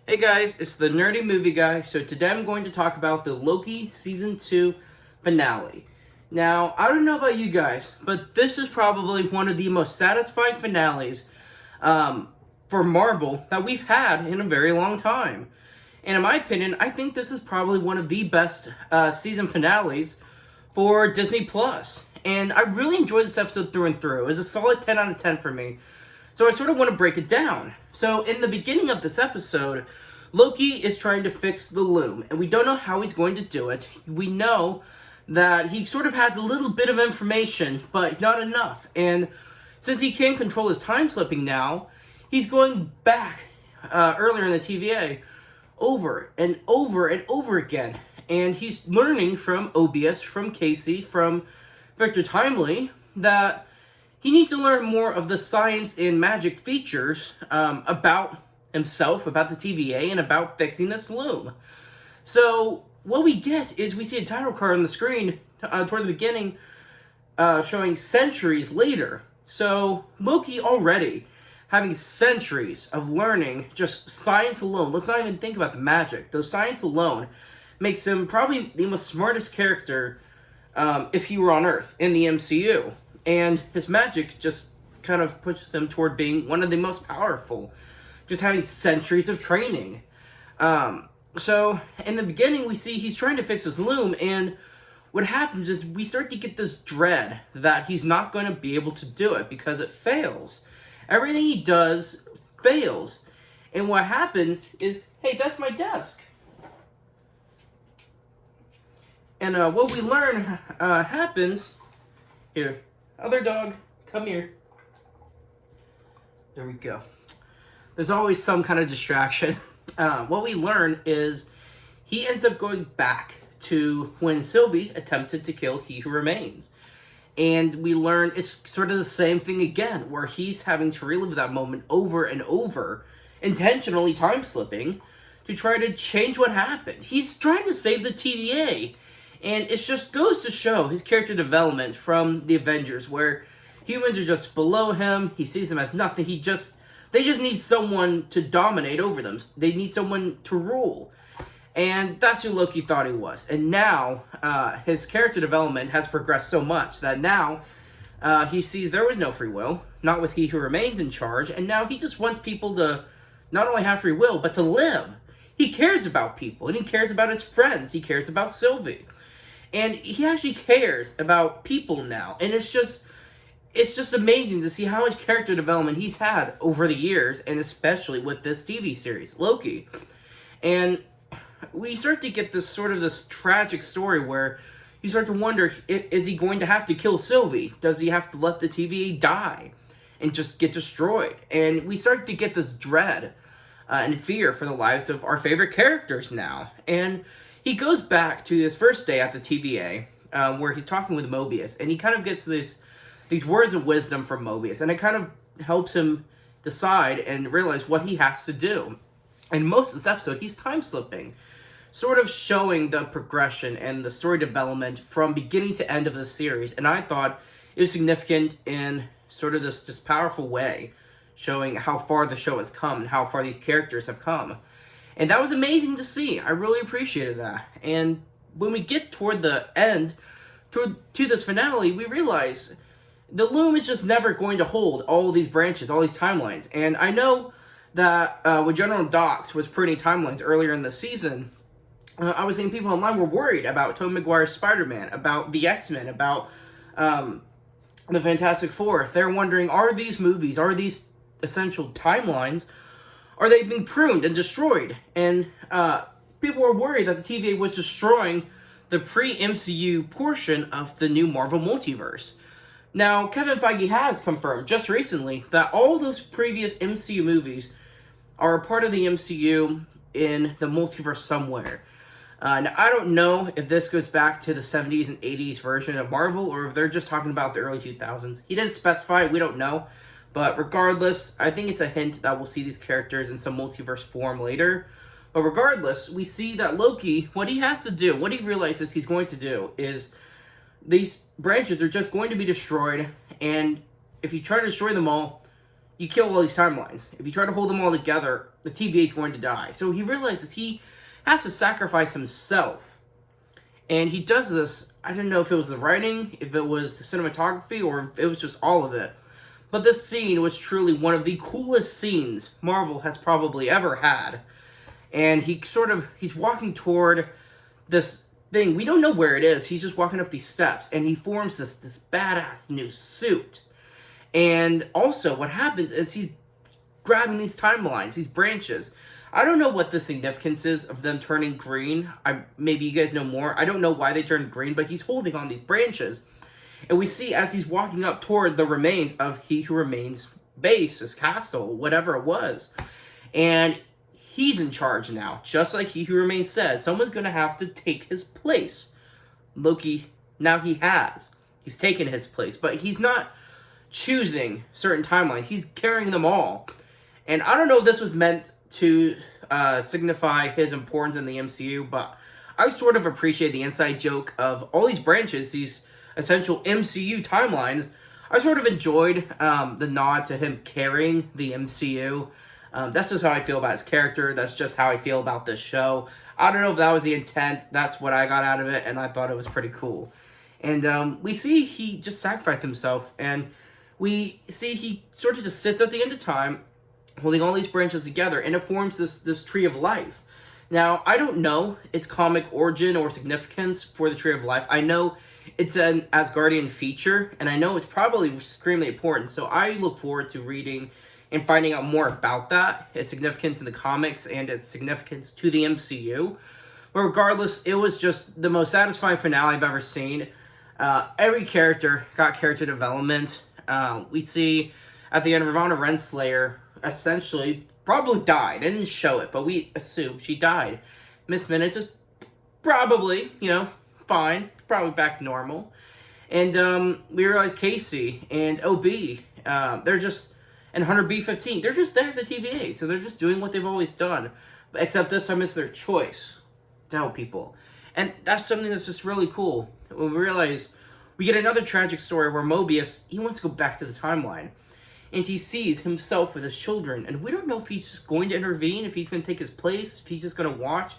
Hey guys, it's the Nerdy Movie Guy. So today I'm going to talk about the Loki Season 2 finale. Now, I don't know about you guys, but this is probably one of the most satisfying finales for Marvel that we've had in a very long time. And in my opinion, I think this is probably one of the best season finales for Disney Plus. And I really enjoyed this episode through and through. It was a solid 10 out of 10 for me. So I sort of want to break it down. So in the beginning of this episode, Loki is trying to fix the loom, and we don't know how he's going to do it. We know that he sort of has a little bit of information, but not enough. And since he can control his time slipping now, he's going back earlier in the TVA over and over and over again. And he's learning from Obius, from Casey, from Victor Timely, that he needs to learn more of the science and magic features about himself, about the TVA, and about fixing this loom. So what we get is we see a title card on the screen toward the beginning showing centuries later. So Loki already having centuries of learning just science alone. Let's not even think about the magic. Those science alone makes him probably the most smartest character if he were on Earth in the MCU. And his magic just kind of pushes him toward being one of the most powerful, just having centuries of training. So in the beginning, we see he's trying to fix his loom, and what happens is we start to get this dread that he's not going to be able to do it because it fails. Everything he does fails. And what happens is, hey, that's my desk. And what we learn happens here. Other dog, come here. There we go. There's always some kind of distraction. What we learn is he ends up going back to when Sylvie attempted to kill He Who Remains. And we learn it's sort of the same thing again, where he's having to relive that moment over and over, intentionally time slipping, to try to change what happened. He's trying to save the TVA. And it just goes to show his character development from the Avengers, where humans are just below him. He sees them as nothing. They just need someone to dominate over them. They need someone to rule. And that's who Loki thought he was. And now, his character development has progressed so much that now he sees there was no free will, not with He Who Remains in charge, and now he just wants people to not only have free will, but to live. He cares about people, and he cares about his friends. He cares about Sylvie. And he actually cares about people now. And it's just amazing to see how much character development he's had over the years, and especially with this TV series, Loki. And we start to get this tragic story where you start to wonder, is he going to have to kill Sylvie? Does he have to let the TVA die and just get destroyed? And we start to get this dread and fear for the lives of our favorite characters now. And he goes back to his first day at the TVA, where he's talking with Mobius, and he kind of gets these words of wisdom from Mobius, and it kind of helps him decide and realize what he has to do. And most of this episode, he's time slipping, sort of showing the progression and the story development from beginning to end of the series. And I thought it was significant in sort of this powerful way, showing how far the show has come and how far these characters have come. And that was amazing to see. I really appreciated that. And when we get toward the end, to this finale, we realize the loom is just never going to hold all these branches, all these timelines. And I know that when General Docs was printing timelines earlier in the season, I was seeing people online were worried about Tobey Maguire's Spider-Man, about the X-Men, about the Fantastic Four. They're wondering, are these movies, are these essential timelines, are they being pruned and destroyed? And people were worried that the TVA was destroying the pre-MCU portion of the new Marvel multiverse. Now, Kevin Feige has confirmed just recently that all those previous MCU movies are a part of the MCU in the multiverse somewhere. Now, I don't know if this goes back to the 70s and 80s version of Marvel, or if they're just talking about the early 2000s. He didn't specify, we don't know. But regardless, I think it's a hint that we'll see these characters in some multiverse form later. But regardless, we see that Loki, what he has to do, what he realizes he's going to do, is these branches are just going to be destroyed. And if you try to destroy them all, you kill all these timelines. If you try to hold them all together, the TVA is going to die. So he realizes he has to sacrifice himself. And he does this, I don't know if it was the writing, if it was the cinematography, or if it was just all of it. But this scene was truly one of the coolest scenes Marvel has probably ever had. And he's walking toward this thing. We don't know where it is. He's just walking up these steps. And he forms this badass new suit. And also what happens is he's grabbing these timelines, these branches. I don't know what the significance is of them turning green. Maybe you guys know more. I don't know why they turned green, but he's holding on these branches. And we see as he's walking up toward the remains of He Who Remains base, his castle, whatever it was. And he's in charge now, just like He Who Remains said. Someone's going to have to take his place. Loki, now he has. He's taken his place, but he's not choosing certain timelines. He's carrying them all. And I don't know if this was meant to signify his importance in the MCU, but I sort of appreciate the inside joke of all these branches, these essential MCU timelines. I sort of enjoyed the nod to him carrying the MCU. That's just how I feel about his character. That's just how I feel about this show. I don't know if that was the intent. That's what I got out of it, and I thought it was pretty cool. And we see he just sacrificed himself, and we see he sort of just sits at the end of time, holding all these branches together, and it forms this tree of life. Now, I don't know its comic origin or significance for the Tree of Life. I know it's an Asgardian feature, and I know it's probably extremely important, so I look forward to reading and finding out more about that, its significance in the comics and its significance to the MCU. But regardless, it was just the most satisfying finale I've ever seen. Every character got character development. We see at the end, Ravonna Renslayer essentially probably died. I didn't show it, but we assume she died. Miss Minutes is probably, fine. Probably back to normal. And we realize Casey and OB, and Hunter B-15, they're just there at the TVA, so they're just doing what they've always done. Except this time it's their choice to help people. And that's something that's just really cool. When we realize we get another tragic story where Mobius, he wants to go back to the timeline. And he sees himself with his children. And we don't know if he's just going to intervene, if he's going to take his place, if he's just going to watch.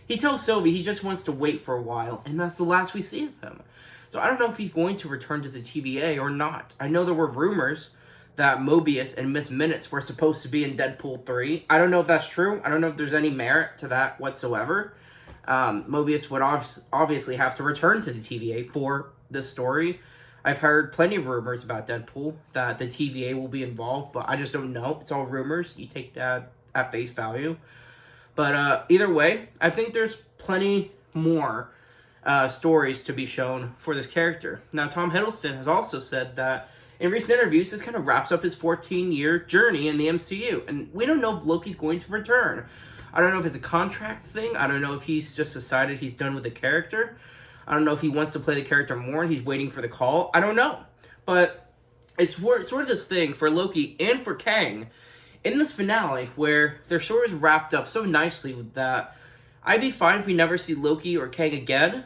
He tells Sylvie he just wants to wait for a while. And that's the last we see of him. So I don't know if he's going to return to the TVA or not. I know there were rumors that Mobius and Miss Minutes were supposed to be in Deadpool 3. I don't know if that's true. I don't know if there's any merit to that whatsoever. Mobius would obviously have to return to the TVA for this story. I've heard plenty of rumors about Deadpool, that the TVA will be involved, but I just don't know. It's all rumors. You take that at face value. But either way, I think there's plenty more stories to be shown for this character. Now, Tom Hiddleston has also said that in recent interviews, this kind of wraps up his 14-year journey in the MCU. And we don't know if Loki's going to return. I don't know if it's a contract thing. I don't know if he's just decided he's done with the character. I don't know if he wants to play the character more and he's waiting for the call. I don't know. But it's sort of this thing for Loki and for Kang in this finale where their stories wrapped up so nicely with that. I'd be fine if we never see Loki or Kang again.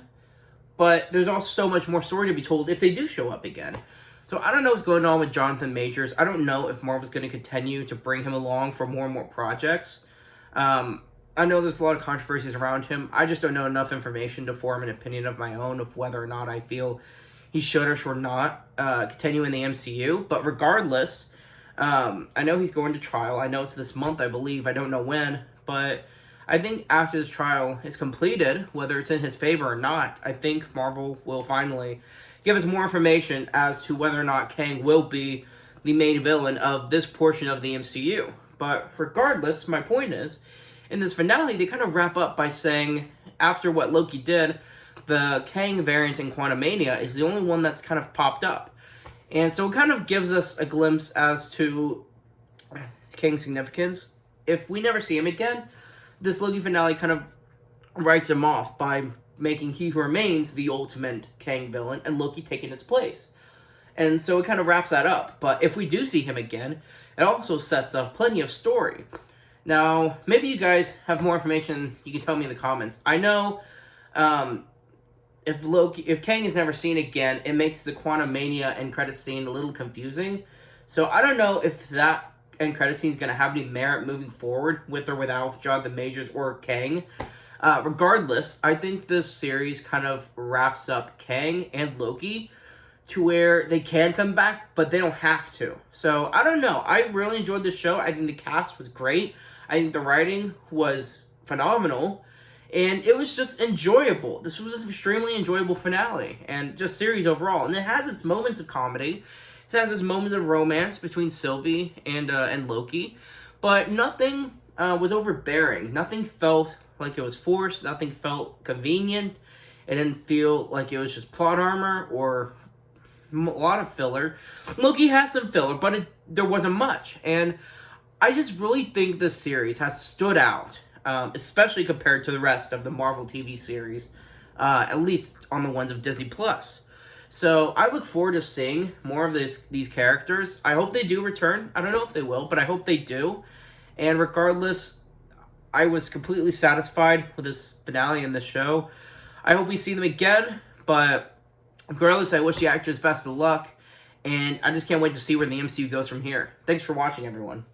But there's also so much more story to be told if they do show up again. So I don't know what's going on with Jonathan Majors. I don't know if Marvel's going to continue to bring him along for more and more projects. I know there's a lot of controversies around him. I just don't know enough information to form an opinion of my own of whether or not I feel he should or should not continue in the MCU. But regardless, I know he's going to trial. I know it's this month, I believe. I don't know when. But I think after this trial is completed, whether it's in his favor or not, I think Marvel will finally give us more information as to whether or not Kang will be the main villain of this portion of the MCU. But regardless, my point is, in this finale, they kind of wrap up by saying, after what Loki did, the Kang variant in Quantumania is the only one that's kind of popped up. And so it kind of gives us a glimpse as to Kang's significance. If we never see him again, this Loki finale kind of writes him off by making He Who Remains the ultimate Kang villain and Loki taking his place. And so it kind of wraps that up. But if we do see him again, it also sets up plenty of story. Now, maybe you guys have more information you can tell me in the comments. I know if Kang is never seen again, it makes the Quantumania end credit scene a little confusing. So I don't know if that end credit scene is going to have any merit moving forward with or without Jonathan Majors or Kang. Regardless, I think this series kind of wraps up Kang and Loki to where they can come back, but they don't have to. So I don't know. I really enjoyed this show. I think the cast was great. I think the writing was phenomenal. And it was just enjoyable. This was an extremely enjoyable finale and just series overall. And it has its moments of comedy. It has its moments of romance between Sylvie and Loki. But nothing was overbearing. Nothing felt like it was forced. Nothing felt convenient. It didn't feel like it was just plot armor or a lot of filler. Loki has some filler, but there wasn't much. And I just really think this series has stood out. Especially compared to the rest of the Marvel TV series, at least on the ones of Disney Plus. So I look forward to seeing more of these characters. I hope they do return. I don't know if they will, but I hope they do. And regardless, I was completely satisfied with this finale and the show. I hope we see them again, but regardless, I wish the actors best of luck. And I just can't wait to see where the MCU goes from here. Thanks for watching, everyone.